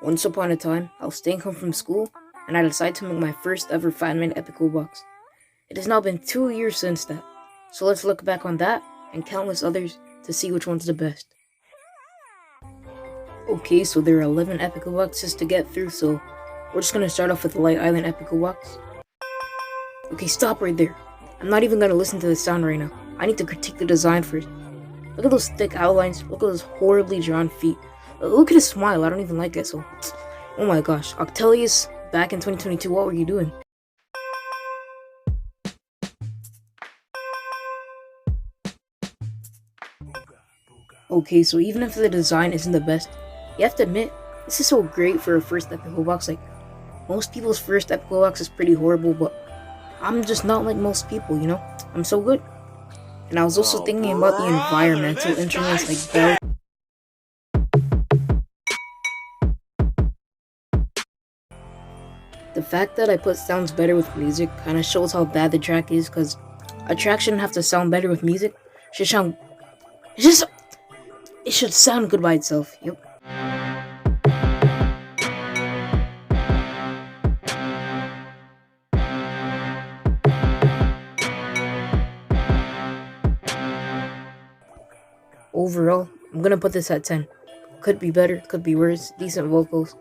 Once upon a time, I was staying home from school, and I decided to make my first ever Fanmade epic Wubbox. It has now been 2 years since that, so let's look back on that and countless others to see which one's the best. Okay, so there are 11 epic Wubboxes to get through, so we're just gonna start off with the Light Island epic Wubbox. Okay, stop right there. I'm not even gonna listen to the sound right now. I need to critique the design first. Look at those thick outlines, look at those horribly drawn feet. Look at his smile, I don't even like it, so... Oh my gosh, Octelius, back in 2022, what were you doing? Okay, so even if the design isn't the best, you have to admit, this is so great for a first epic Wubbox. Like, most people's first epic Wubbox is pretty horrible, but I'm just not like most people, you know? I'm so good. And I was also thinking about the environmental instruments like bells. The fact that I put sounds better with music kinda shows how bad the track is, cause a track shouldn't have to sound better with music. It should sound good by itself, yep. Overall, I'm gonna put this at 10. Could be better, could be worse, decent vocals.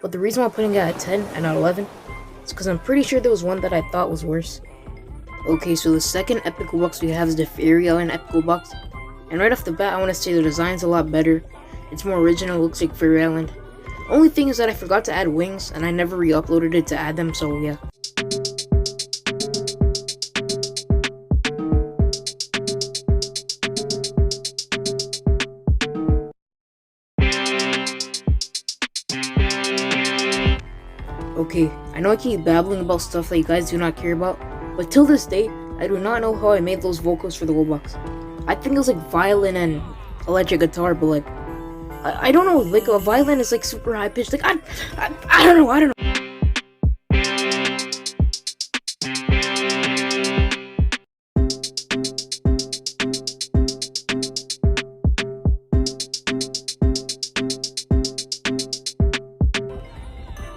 But the reason why I'm putting it at 10 and not 11 is because I'm pretty sure there was one that I thought was worse. Okay, so the second epic Wubbox we have is the Fairy Island epic Wubbox. And right off the bat, I want to say the design's a lot better. It's more original, looks like Fairy Island. Only thing is that I forgot to add wings, and I never re-uploaded it to add them, so yeah. Okay, I know I keep babbling about stuff that you guys do not care about, but till this day, I do not know how I made those vocals for the Wubbox. I think it was like violin and electric guitar, but like, I don't know, like a violin is like super high pitched, like, I don't know.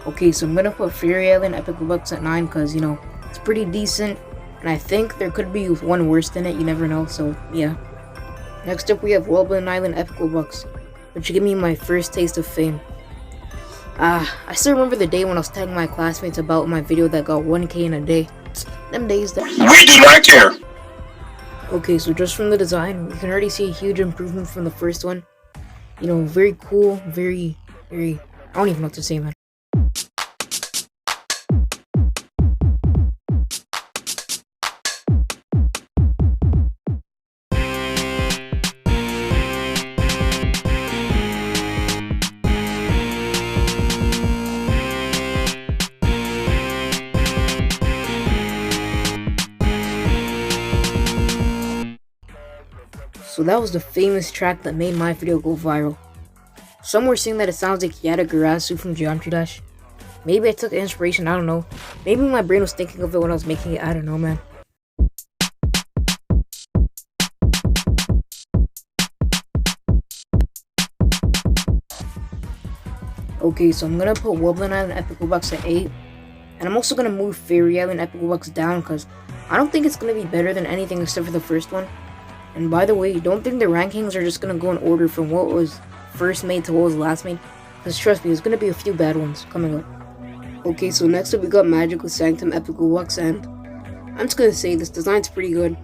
Okay, so I'm gonna put Fairy Island epic Wubbox at 9 because, you know, it's pretty decent. And I think there could be one worse than it, you never know, so yeah. Next up we have Wobbling Island epic Wubbox, which gave me my first taste of fame. I still remember the day when I was telling my classmates about my video that got 1K in a day. Them days that... We do not care! Okay, so just from the design, you can already see a huge improvement from the first one. You know, very cool, very... I don't even know what to say, man. So that was the famous track that made my video go viral. Some were saying that it sounds like Yadagarasu from Geometry Dash. Maybe I took inspiration, I don't know. Maybe my brain was thinking of it when I was making it, I don't know, man. Okay, so I'm gonna put Wobbling Island epic Wubbox at 8. And I'm also gonna move Fairy Island epic Wubbox down because I don't think it's gonna be better than anything except for the first one. And by the way, don't think the rankings are just gonna go in order from what was first made to what was last made, because trust me, there's gonna be a few bad ones coming up. Okay, so next up we got Magical Sanctum epic Wubbox, and I'm just gonna say this design's pretty good.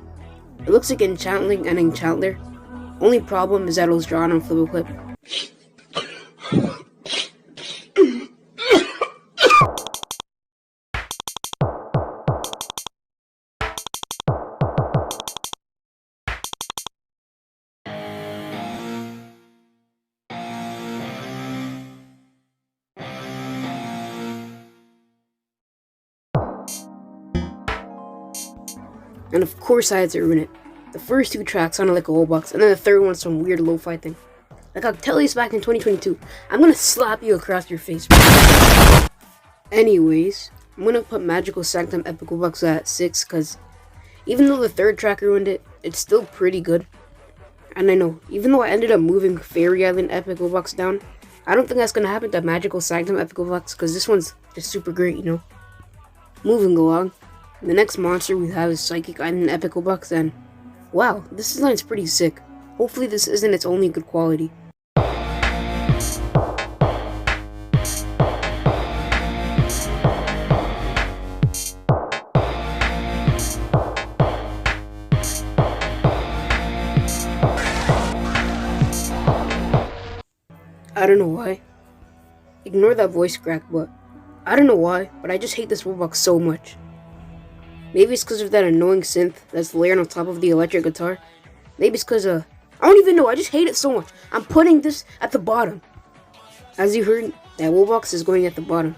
It looks like Enchantling and Enchantler. Only problem is that it was drawn on Flipper Clip. And of course I had to ruin it. The first 2 tracks sounded like a Wubbox, and then the third one some weird lo-fi thing. Like Octelius back in 2022. I'm gonna slap you across your face. Anyways, I'm gonna put Magical Sanctum epic Wubbox at 6, cause even though the third track ruined it, it's still pretty good. And I know, even though I ended up moving Fairy Island epic Wubbox down, I don't think that's gonna happen to Magical Sanctum Epical Box because this one's just super great, you know. Moving along, the next monster we have is Psychic Item Epical Box, and wow, this design's pretty sick. Hopefully this isn't its only good quality. I don't know why. Ignore that voice crack, but I don't know why, but I just hate this Wubbox so much. Maybe it's because of that annoying synth that's layered on top of the electric guitar. Maybe it's because I don't even know, I just hate it so much. I'm putting this at the bottom. As you heard, that Wubbox is going at the bottom.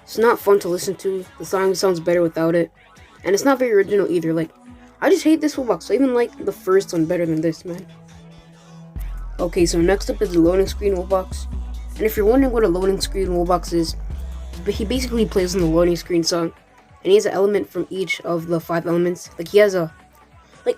It's not fun to listen to, the song sounds better without it, and it's not very original either. Like, I just hate this Wubbox. I even like the first one better than this, man. Okay, so next up is the loading screen Wubbox. And if you're wondering what a loading screen Wubbox is, he basically plays on the loading screen song. And he has an element from each of the 5 elements. Like, he has a... Like...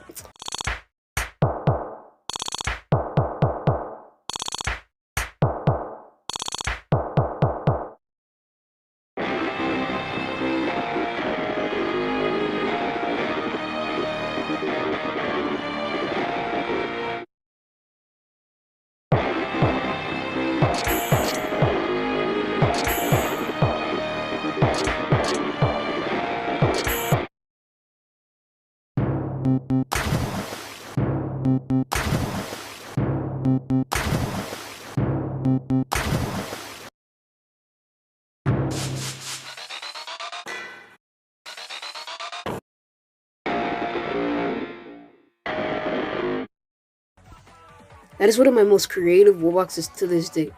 That is one of my most creative Wubboxes to this day.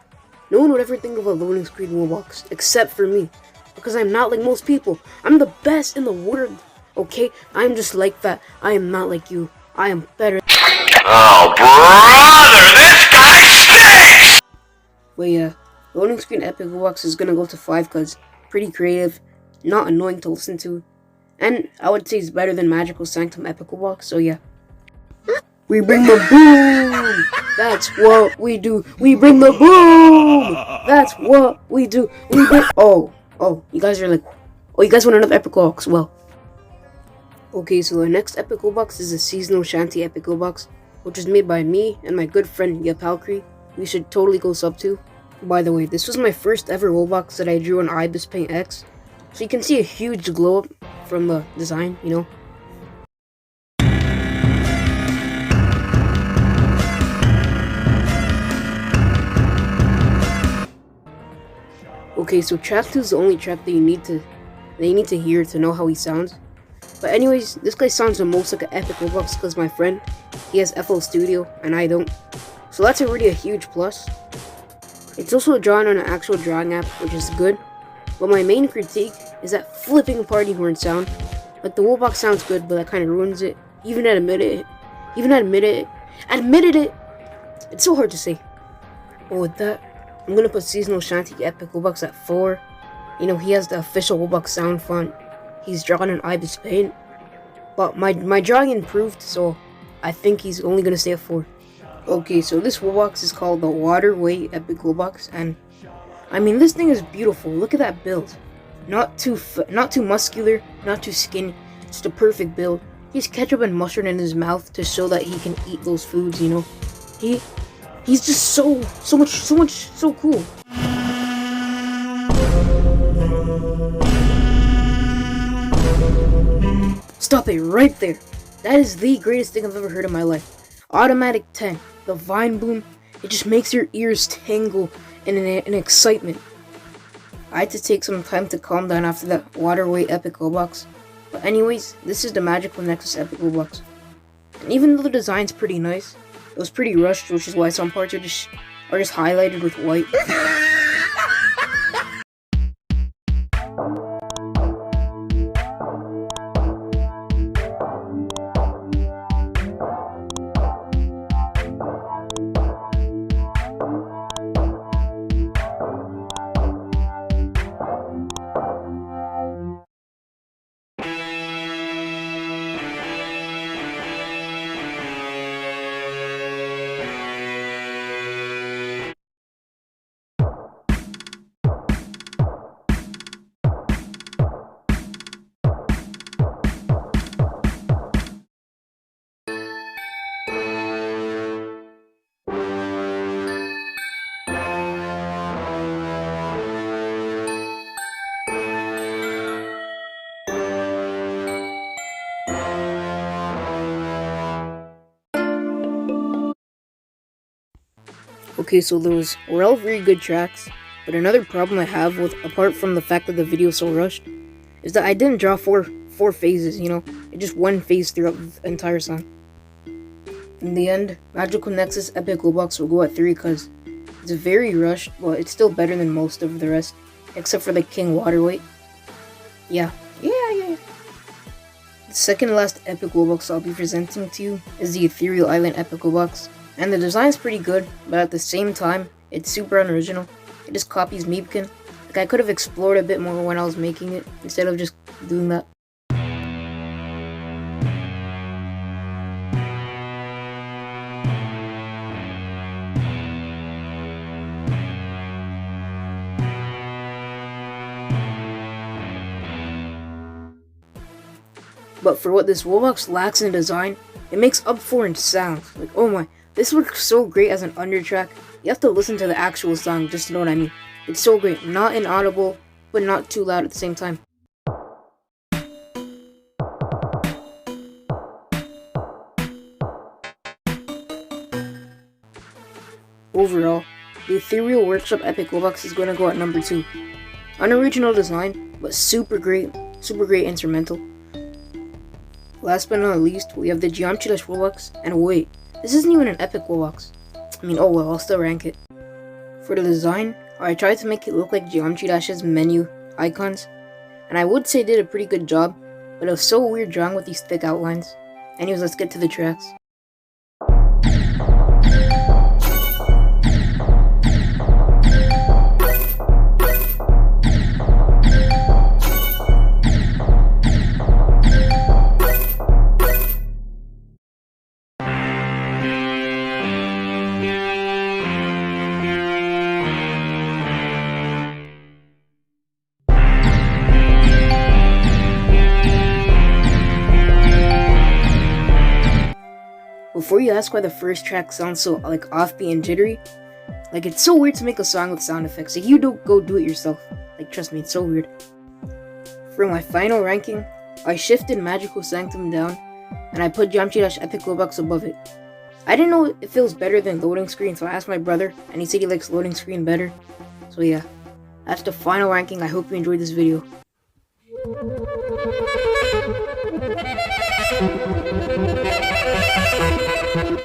No one would ever think of a loading screen Wubbox, except for me. Because I'm not like most people. I'm the best in the world, okay? I'm just like that. I am not like you. I am better. Oh, brother, this guy stinks! But yeah, loading screen Epic Wubbox is gonna go to 5 because pretty creative, not annoying to listen to, and I would say it's better than Magical Sanctum Epic Wubbox, so yeah. We bring the boom! That's what we do. We bring the boom! That's what we do. We bring... Oh, you guys are like... Oh, you guys want another Epic Wubbox? Well. Okay, so the next Epic Wubbox is a Seasonal Shanty Epic Wubbox, which is made by me and my good friend Yapalcree. You should totally go sub to. By the way, this was my first ever Wubbox that I drew on Ibis Paint X. So you can see a huge glow up from the design, you know. Okay, so track 2 is the only track that you need to hear to know how he sounds. But anyways, this guy sounds the most like an Epic Wubbox because my friend, he has FL Studio and I don't. So that's already a huge plus. It's also drawn on an actual drawing app, which is good. But my main critique is that flipping party horn sound. Like, the Wubbox sounds good, but that kind of ruins it. Even admitted it. It's so hard to say. But with that, I'm gonna put Seasonal Shanty Epic Wubbox at 4. You know, he has the official Wubbox sound font. He's drawn in Ibis Paint. But my drawing improved, so I think he's only gonna stay at 4. Okay, so this Wubbox is called the Waterway Epic Wubbox, and I mean, this thing is beautiful. Look at that build. Not too muscular, not too skinny. It's the perfect build. He has ketchup and mustard in his mouth to show that he can eat those foods, you know. He's just so cool. Stop it right there. That is the greatest thing I've ever heard in my life. Automatic 10, the Vine Boom, it just makes your ears tingle in excitement. I had to take some time to calm down after that Waterway Epic Wubbox. But anyways, this is the Magical Nexus Epic Wubbox. And even though the design's pretty nice, it was pretty rushed, which is why some parts are just highlighted with white. Okay, so those were all very good tracks, but another problem I have with, apart from the fact that the video is so rushed, is that I didn't draw four phases, you know? It's just one phase throughout the entire song. In the end, Magical Nexus Epic Wubbox will go at 3 because it's very rushed, but it's still better than most of the rest, except for the King Waterweight. Yeah. The second last Epic Wubbox I'll be presenting to you is the Ethereal Island Epic Wubbox, and the design's pretty good, but at the same time, it's super unoriginal. It just copies Meepkin. Like, I could have explored a bit more when I was making it, instead of just doing that. But for what this Wubbox lacks in design, it makes up for in sound. Like, oh my, this works so great as an undertrack. You have to listen to the actual song just to know what I mean. It's so great, not inaudible, but not too loud at the same time. Overall, the Ethereal Workshop Epic Wubbox is going to go at number 2. Unoriginal design, but super great instrumental. Last but not least, we have the Geometry Dash Wubbox, and wait, this isn't even an Epic Wubbox. I mean, oh well, I'll still rank it. For the design, I tried to make it look like Geometry Dash's menu icons, and I would say it did a pretty good job, but it was so weird drawing with these thick outlines. Anyways, let's get to the tracks. Before you ask why the first track sounds so like offbeat and jittery, like it's so weird to make a song with sound effects. Like you don't go do it yourself. Like trust me, it's so weird. For my final ranking, I shifted Magical Sanctum down, and I put Geometry Dash Epic Wubbox above it. I didn't know it feels better than loading screen, so I asked my brother, and he said he likes loading screen better. So yeah, that's the final ranking. I hope you enjoyed this video.